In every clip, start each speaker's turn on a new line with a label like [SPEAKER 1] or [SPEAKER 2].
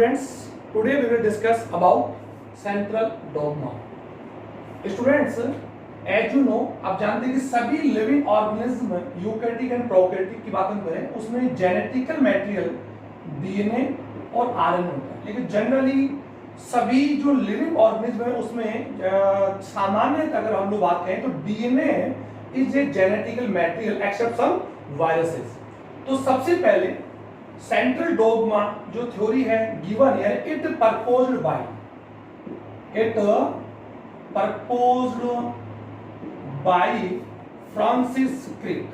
[SPEAKER 1] Students, today we will discuss about central dogma. Students, as you know, आप जानते हैं कि सभी living organism eukaryotic and prokaryotic की बात हम करें उसमें जेनेटिकल मटेरियल डीएनए और आरएनए होता है, लेकिन जनरली सभी जो लिविंग ऑर्गेनिज्म है उसमें सामान्य अगर हम लोग बात करें तो DNA is a genetical material except some viruses. तो सबसे पहले सेंट्रल डोगमा जो थ्योरी है गिवन है, it proposed by Francis Crick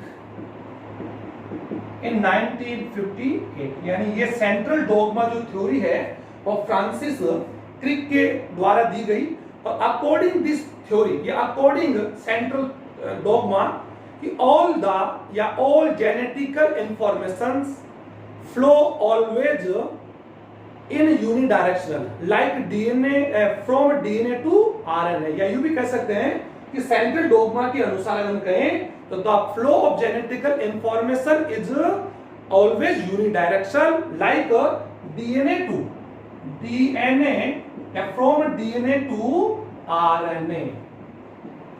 [SPEAKER 1] in 1958। यानी ये सेंट्रल डोगमा जो थ्योरी है वो फ्रांसिस क्रिक के द्वारा दी गई। और अकॉर्डिंग दिस थ्योरी या अकॉर्डिंग सेंट्रल डोगमा कि all genetical informations flow always in unidirectional like DNA from DNA to RNA। या यूं भी कह सकते हैं कि सेंट्रल डोगमा के अनुसार अगर हम कहें तो the flow of genetical information is always unidirectional like DNA to DNA या from DNA to RNA।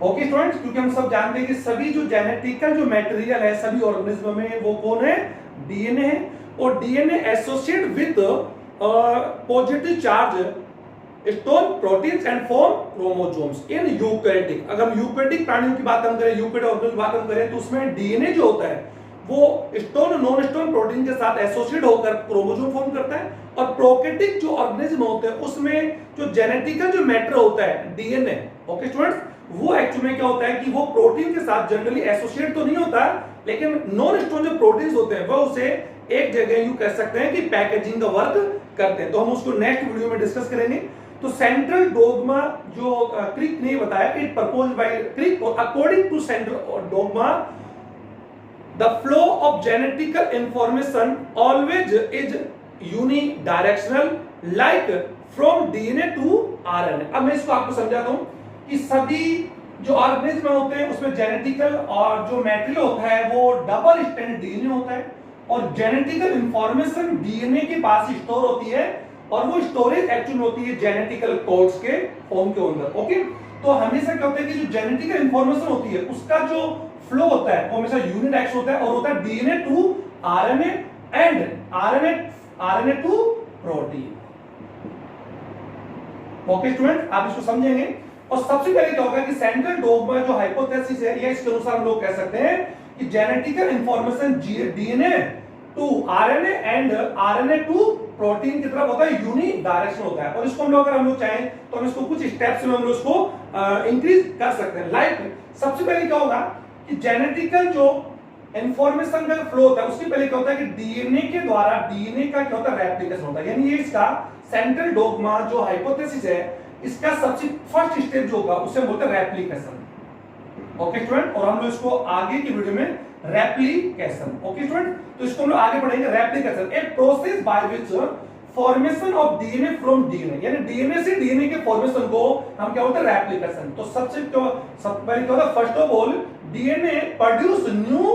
[SPEAKER 1] Okay students, क्योंकि हम सब जानते हैं कि सभी जो जेनेटिकल जो मटेरियल है सभी ऑर्गेनिज्म में वो कौन है, डीएनए है। और DNA associate with positive charge stone proteins and form chromosomes in eukaryotic. अगर हम यूकैरियोटिक प्राणियों की बात हम करें, यूकैरियोटिक ऑर्गेनिज्म की बात हम करें तो उसमें डीएनए जो होता है वो स्टोन नॉन स्टोन प्रोटीन के साथ एसोसिएट होकर क्रोमोसोम फॉर्म करता है। और प्रोकैरियोटिक जो ऑर्गेनिज्म होते हैं उसमें जो जेनेटिकल जो मैटर होता है डीएनए, ओके स्टूडेंट्स, वो एक्चुअली में क्या होता है कि वो प्रोटीन के साथ जनरली एसोसिएट तो नहीं होता, लेकिन नॉन स्टोन जो प्रोटीन्स होते हैं वो उसे एक जगह यूं कह सकते हैं कि पैकेजिंग का वर्क करते हैं। तो हम उसको नेक्स्ट वीडियो में डिस्कस करेंगे। तो सेंट्रल डोगमा जो क्रिक ने बताया, इट प्रपोज्ड बाय क्रिक, और according to central dogma the flow of genetical information always is unidirectional like from DNA to RNA. अब मैं इसको आपको समझाता हूं कि सभी जो ऑर्गेनिज्म होते हैं उसमें जेनेटिकल और जो मटेरियल होता है वो डबल स्ट्रैंड डीएनए होता है और जेनेटिकल इंफॉर्मेशन डीएनए के पास स्टोर होती है और वो स्टोरेज एक्चुअली होती है जेनेटिकल कोड्स के फॉर्म के अंदर। ओके, तो हमेशा क्या होता है कि जो जेनेटिकल इंफॉर्मेशन होती है उसका जो फ्लो होता है वो हमेशा यूनिडायरेक्शनल होता है और होता है DNA to RNA and RNA to protein. Okay student, आप इसको समझेंगे। और सबसे पहले क्या होगा कि सेंट्रल डोगमा जो हाइपोथेसिस है या इसके अनुसार हम लोग कह सकते हैं कि genetical information DNA to RNA and RNA to protein की तरफ होता है, यूनिडायरेक्शनल होता है। और इसको हम लोग अगर हम लोग चाहें तो हम इसको कुछ स्टेप्स में हम लोग इसको इंक्रीज कर सकते हैं। लाइक सबसे पहले क्या होगा कि जेनेटिकल जो इंफॉर्मेशन का फ्लो होता है उसके पहले क्या होता है कि डीएनए के द्वारा डीएनए का क्या होता है, रेप्लिकेशन होता है। यानी ये इसका सेंट्रल डोगमा जो हाइपोथेसिस है इसका सबसे फर्स्ट स्टेप जो होगा उसे बोलते हैं रेप्लिकेशन। ओके स्टूडेंट, और हम लोग इसको आगे की वीडियो में रेप्लिकेशन। ओके स्टूडेंट, तो इसको हम लोग आगे पढ़ेंगे। Replication A process by which formation of DNA from DNA, यानी डीएनए से डीएनए के फॉर्मेशन को हम क्या बोलते हैं, रेप्लिकेशन। तो सबसे पहले क्या होता है, first of all DNA produce new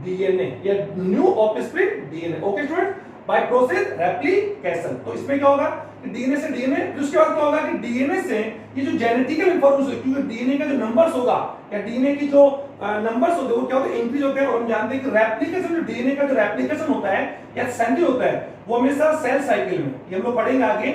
[SPEAKER 1] DNA या new offspring DNA. Okay student, by process replication. तो इसमें क्या होगा कि डीएनए से डीएनए, उसके बाद क्या होगा कि डीएनए से ये जो जेनेटिकल इंफॉर्मेशन, क्योंकि डीएनए का जो नंबर्स होगा या डीएनए की जो नंबर्स होते हैं वो क्या होते हैं, इंक्रीज होते हैं। और हम जानते हैं कि रेप्लिकेशन जो डीएनए का जो रेप्लिकेशन होता है या असेंबली होता है वो हमेशा सेल साइकिल में, ये हम लोग पढ़ेंगे आगे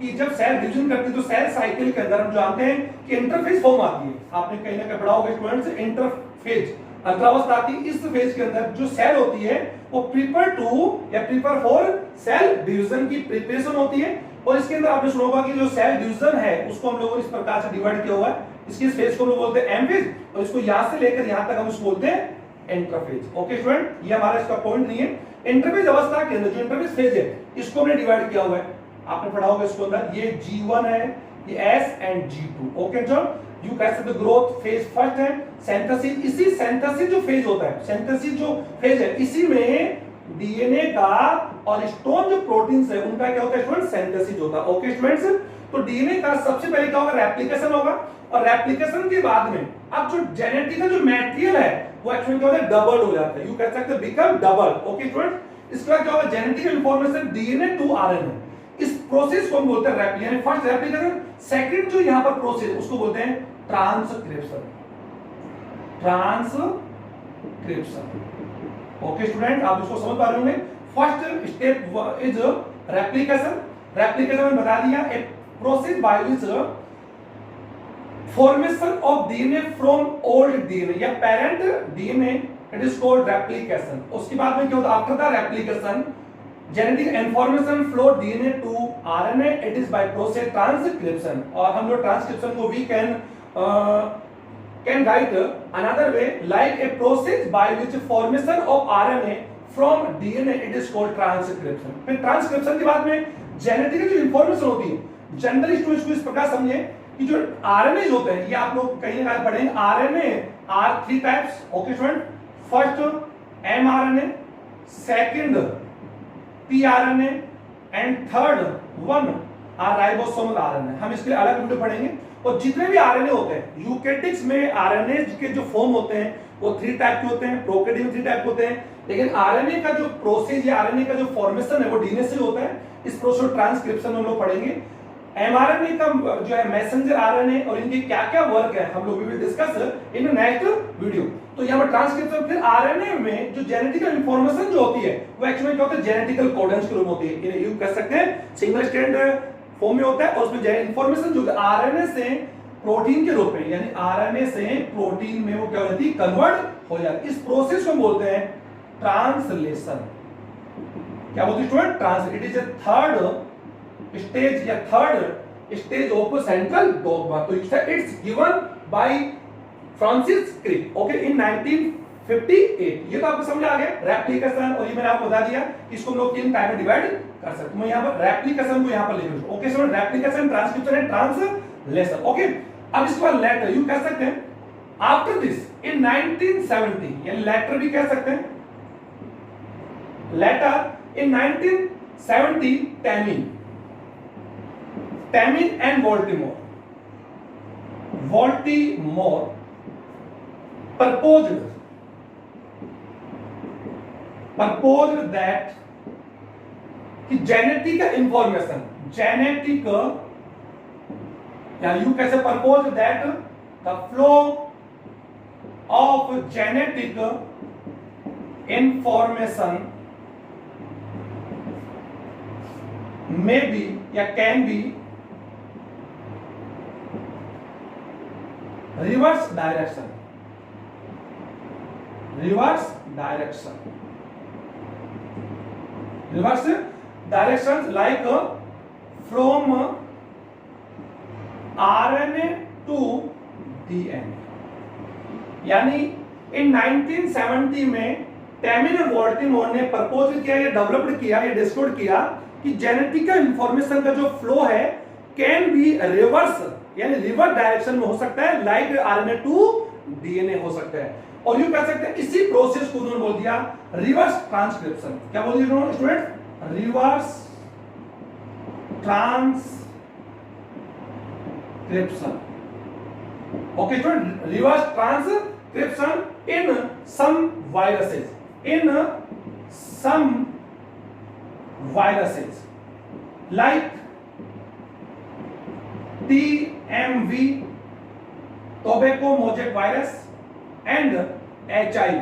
[SPEAKER 1] कि जब सेल डिवीजन करती है तो सेल साइकिल के अंदर हम जानते हैं कि इंटरफेज फॉर्म आती है। आपने कहीं ना कहीं पढ़ा होगा स्टूडेंट्स, इंटरफेज अग्रावस्था आती है। इस फेज के अंदर जो सेल होती है वो प्रिपेयर फॉर सेल डिवीजन की प्रिपरेशन होती है। और इसके अंदर आपने सुना होगा कि जो सेल डिवीजन है उसको हम लोगों ने इस प्रकार से डिवाइड किया हुआ है। इसकी फेज को हम लोग बोलते हैं एम फेज और इसको यहां से लेकर यहां तक हम उसको बोलते हैं इंटरफेज। ओके स्टूडेंट, ये हमारा इसका पॉइंट नहीं है। इंटरफेज अवस्था के अंदर जो इंटरफेज फेज है इसको हमने डिवाइड किया हुआ है, आपने पढ़ा होगा इसको अंदर, ये G1 है, ये S एंड G2। ओके जो यू कह सकते ग्रोथ फेज फर्स्ट है, सिंथेसिस, इसी सिंथेसिस जो फेज होता है, सिंथेसिस जो फेज है इसी में डीएनए का और स्टोन जो प्रोटीन्स है उनका क्या होता है स्टूडेंट, सिंथेसिस होता है। ओके स्टूडेंट्स, तो डीएनए का सबसे पहले क्या होगा, रेप्लिकेशन होगा और रेप्लिकेशन के बाद में अब जो जेनेटिकल जो मटेरियल है वो एक्चुअली क्या होता है, डबल हो जाता है, यू कह सकते हैं बिकम डबल। ओके स्टूडेंट, इसके बाद क्या होगा, genetic information DNA to RNA, इस प्रोसेस को हम बोलते हैं रेप्लिकेशन, यानी फर्स्ट रेप्लिकेशन। सेकंड जो यहां पर प्रोसेस उसको बोलते हैं ट्रांसक्रिप्शन, ट्रांसक्रिप्शन। ओके स्टूडेंट, आप इसको समझ पा रहे होंगे। First step is replication. Replication में बता दिया a process by which formation of DNA from old DNA या parent DNA, it is called replication. उसके बाद में क्या होता है after the replication genetic information flow DNA to RNA, it is by process transcription. और हम लोग ट्रांसक्रिप्शन को we can write another way like a process by which formation of RNA from DNA, it is called transcription। फिर transcription के बाद में genetic जो information होती है, जनरली स्टूडेंट्स को इस प्रकार समझे कि जो आरएनए होते हैं, ये आप लोग कहीं ना कहीं पढ़ेंगे, RNA are 3 types. Okay student, first mRNA, second tRNA and third one are ribosomal RNA. हम इसके लिए अलग वीडियो पढ़ेंगे। और जितने भी आरएनए होते हैं, यूकेरियोटिक्स में आरएनए के जो फॉर्म होते हैं वो 3 टाइप के होते हैं, प्रोकैरियोट में 3 टाइप के होते हैं, लेकिन आरएनए का जो प्रोसेस या आरएनए का जो फॉर्मेशन है वो डीएनए से होता है। इस प्रोसेस ट्रांसक्रिप्शन में हम लोग पढ़ेंगे। एमआरएनए का जो है मैसेंजर आरएनए और इनके क्या-क्या वर्क है हम लोग will discuss in next video. तो यहाँ पर ट्रांसक्रिप्शन, फिर आरएनए में जो जेनेटिकल इंफॉर्मेशन जो होती है वो एक्चुअली क्या होता है, जेनेटिकल कोडेंस के रूप में होती है। इन्हें यूज कर सकते हैं, सिंगल स्ट्रैंड फॉर्म में होता है और उसमें इंफॉर्मेशन जो आरएनए से प्रोटीन के रूप में, यानी आरएनए से प्रोटीन में वो क्या हो जाती है, कन्वर्ट हो जाती है। इस प्रोसेस को बोलते हैं ट्रांसलेशन। क्या बोलते हैं student, trans. It is a third stage या third stage of central dogma. तो it's given by Francis Crick, okay, in 1958। ये तो आपको समझ आ गया रेप्लिकेशन। और ये मैंने आपको बता दिया इसको हम लोग 3 टाइप में डिवाइड कर सकते हैं। मैं यहाँ पर रेप्लिकेशन को यहाँ पर लिख दूं। Okay student, replication, transcription and translation. Okay, अब इसके बाद लेटर यू कह सकते हैं आफ्टर दिस इन 1970, यानी लेटर भी कह सकते हैं, later in 1970 Temin and Baltimore proposed that कि जेनेटिक इंफॉर्मेशन, जेनेटिक या यू कैसे propose that the flow of genetic information may be या can be reverse direction, reverse direction like from RNA to DNA. यानी in 1970 में टैमिन और वोल्टीमोर ने propose किया या डेवलप्ड किया या डिस्कवर किया कि जेनेटिक इंफॉर्मेशन का जो फ्लो है कैन बी रिवर्स, यानी रिवर्स डायरेक्शन में हो सकता है, लाइक आरएनए टू डीएनए हो सकता है। और यू कह सकते हैं इसी प्रोसेस को उन्होंने बोल दिया रिवर्स ट्रांसक्रिप्शन। क्या बोल दिया student, reverse transcription. Okay student, reverse transcription in some viruses, like TMV, tobacco mosaic virus, and HIV,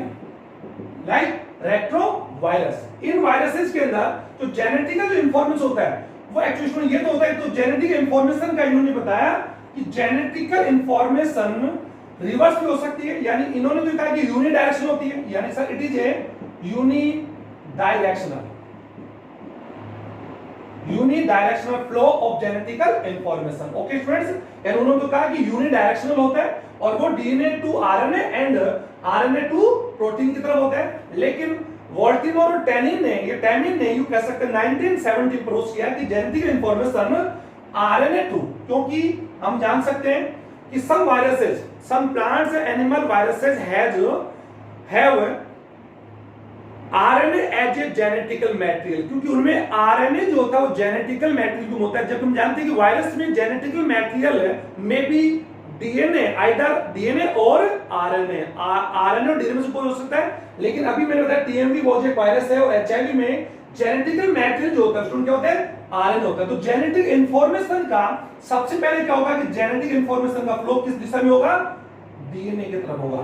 [SPEAKER 1] like retrovirus. इन वायरसेस के अंदर जो जेनेटिकल जो इंफॉर्मेशन होता है वो एक्चुअली ये तो होता है, तो जेनेटिक इंफॉर्मेशन का इन्होंने बताया कि जेनेटिकल इंफॉर्मेशन रिवर्स भी हो सकती है, यानी इन्होंने जो कहा कि यूनिडायरेक्शनल होती है, यानी sir it is A unidirectional flow of genetical information. Okay students, यानी उन्होंने तो कहा कि यूनिडायरेक्शनल होता है और वो DNA to RNA and RNA to protein की तरफ होता है। लेकिन वोल्टीमोर और टैमिन ने यू कह सकते हैं 1970 प्रूव किया कि जेनेटिक इंफॉर्मेशन आरएनए टू, क्योंकि हम जान सकते हैं कि some viruses, some plants and animal viruses have RNA as a genetical material, क्योंकि उनमें आरएनए जो होता है वो जेनेटिकल मटेरियल होता है। जब हम जानते हैं कि वायरस में जेनेटिकल मटेरियल में भी डीएनए, आइदर डीएनए और आरएनए और डीएनए से हो सकता है। लेकिन अभी मैंने बताया टीएमवी वो जो वायरस है और एचआईवी में जेनेटिकल मैटेरियल जो होता है स्टूडेंट क्या होता है, आरएनए होता है। तो जेनेटिक इंफॉर्मेशन का सबसे पहले क्या होगा कि जेनेटिक इंफॉर्मेशन का फ्लो किस दिशा में होगा, डीएनए की तरफ होगा,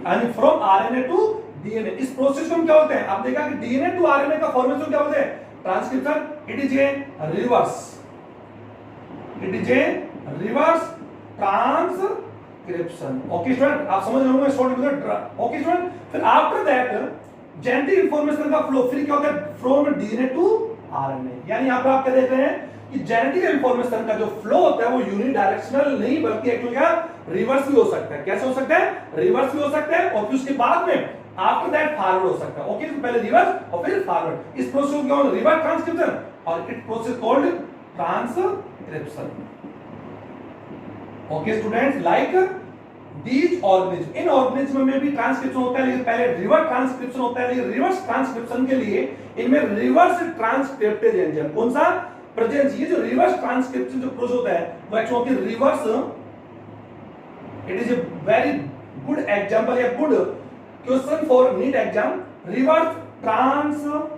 [SPEAKER 1] यानी फ्रॉम आरएनए टू डीएनए। इस प्रोसेस को हम क्या होते हैं, आप देखा कि डीएनए टू आरएनए का फॉर्मेशन क्या होता है, transcription. It is A reverse, it is A reverse transcription. Okay student, आप समझ रहे होंगे शॉर्ट में। ओके स्टूडेंट, फिर आफ्टर दैट जेनेटिक इंफॉर्मेशन का फ्लो फिर क्या होता है, फ्रॉम डीएनए टू आरएनए। यानी यहां पर आप क्या देख रहे हैं कि जेनेटिक इंफॉर्मेशन का जो फ्लो होता है वो यूनिडायरेक्शनल नहीं बल्कि एक्चुअली क्या रिवर्स भी हो सकता है। कैसे हो सकता है, रिवर्स भी हो सकता है और फिर उसके बाद में आफ्टर दैट फॉरवर्ड हो सकता है। ओके, तो पहले रिवर्स और फिर फॉरवर्ड। इस प्रोसेस को क्या होता है, रिवर्स ट्रांसक्रिप्शन, और it process called transcription. Okay students, like these organism, in organism में भी ट्रांसक्रिप्शन होता है, लेकिन पहले रिवर्स ट्रांसक्रिप्शन होता है। लेकिन रिवर्स ट्रांसक्रिप्शन के लिए इनमें रिवर्स ट्रांसक्रिप्टेज एंजाइम कौन सा प्रेजेंस। ये जो रिवर्स ट्रांसक्रिप्शन जो प्रोसेस होता है वो actually reverse, it is a very good example या good question for NEET exam. Reverse transcriptase,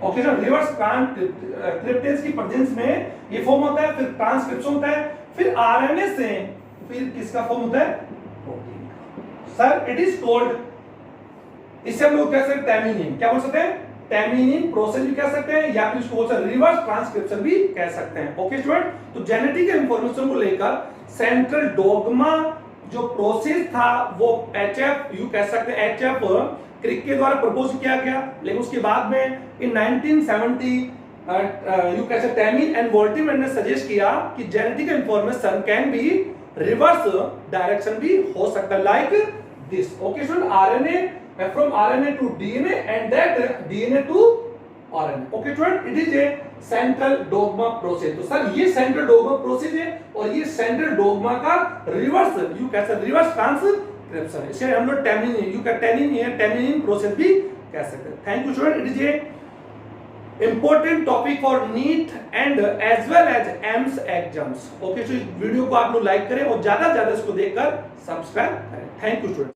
[SPEAKER 1] okay sir, reverse transcriptase की प्रेजेंस में ये फॉर्म होता है, फिर ट्रांसक्रिप्शन होता है, फिर आरएनए से फिर किसका फॉर्म होता है, प्रोटीन का। सर इट इज कॉल्ड, इसे हम लोग कह सकते हैं टैमिनिन, क्या बोल सकते हैं, टैमिनिन प्रोसेस भी कह सकते हैं, या फिर इसको बोलते हैं रिवर्स ट्रांसक्रिप्शन भी कह सकते हैं। ओके स्टूडेंट, तो जेनेटिक इंफॉर्मेशन को लेकर सेंट्रल डोग्मा जो प्रोसेस था वो एचएफ, यू कह सकते हैं एचएफ क्रिक के द्वारा प्रपोज किया गया। लेकिन उसके बाद में इन 1970 यू कह सकते हैं टैमिन एंड वोल्टिमैन ने सजेस्ट किया कि genetic information can be reverse direction भी हो सकता है, like this. Okay student, RNA from RNA to DNA and that DNA to RNA. Okay student, it is a central dogma process. तो सर ये central dogma process है और ये central dogma का reverse, you कह सकते reverse transcription है। इसे हम लोग टैमिनिन, you कह टैमिनिन प्रोसेस भी कह सकते हैं। Thank you student, it is a important topic for NEET and as well as AIIMS exams. Okay, so इस वीडियो को आप लोग लाइक करें और ज्यादा से ज्यादा इसको देखकर सब्सक्राइब करें। Thank you student.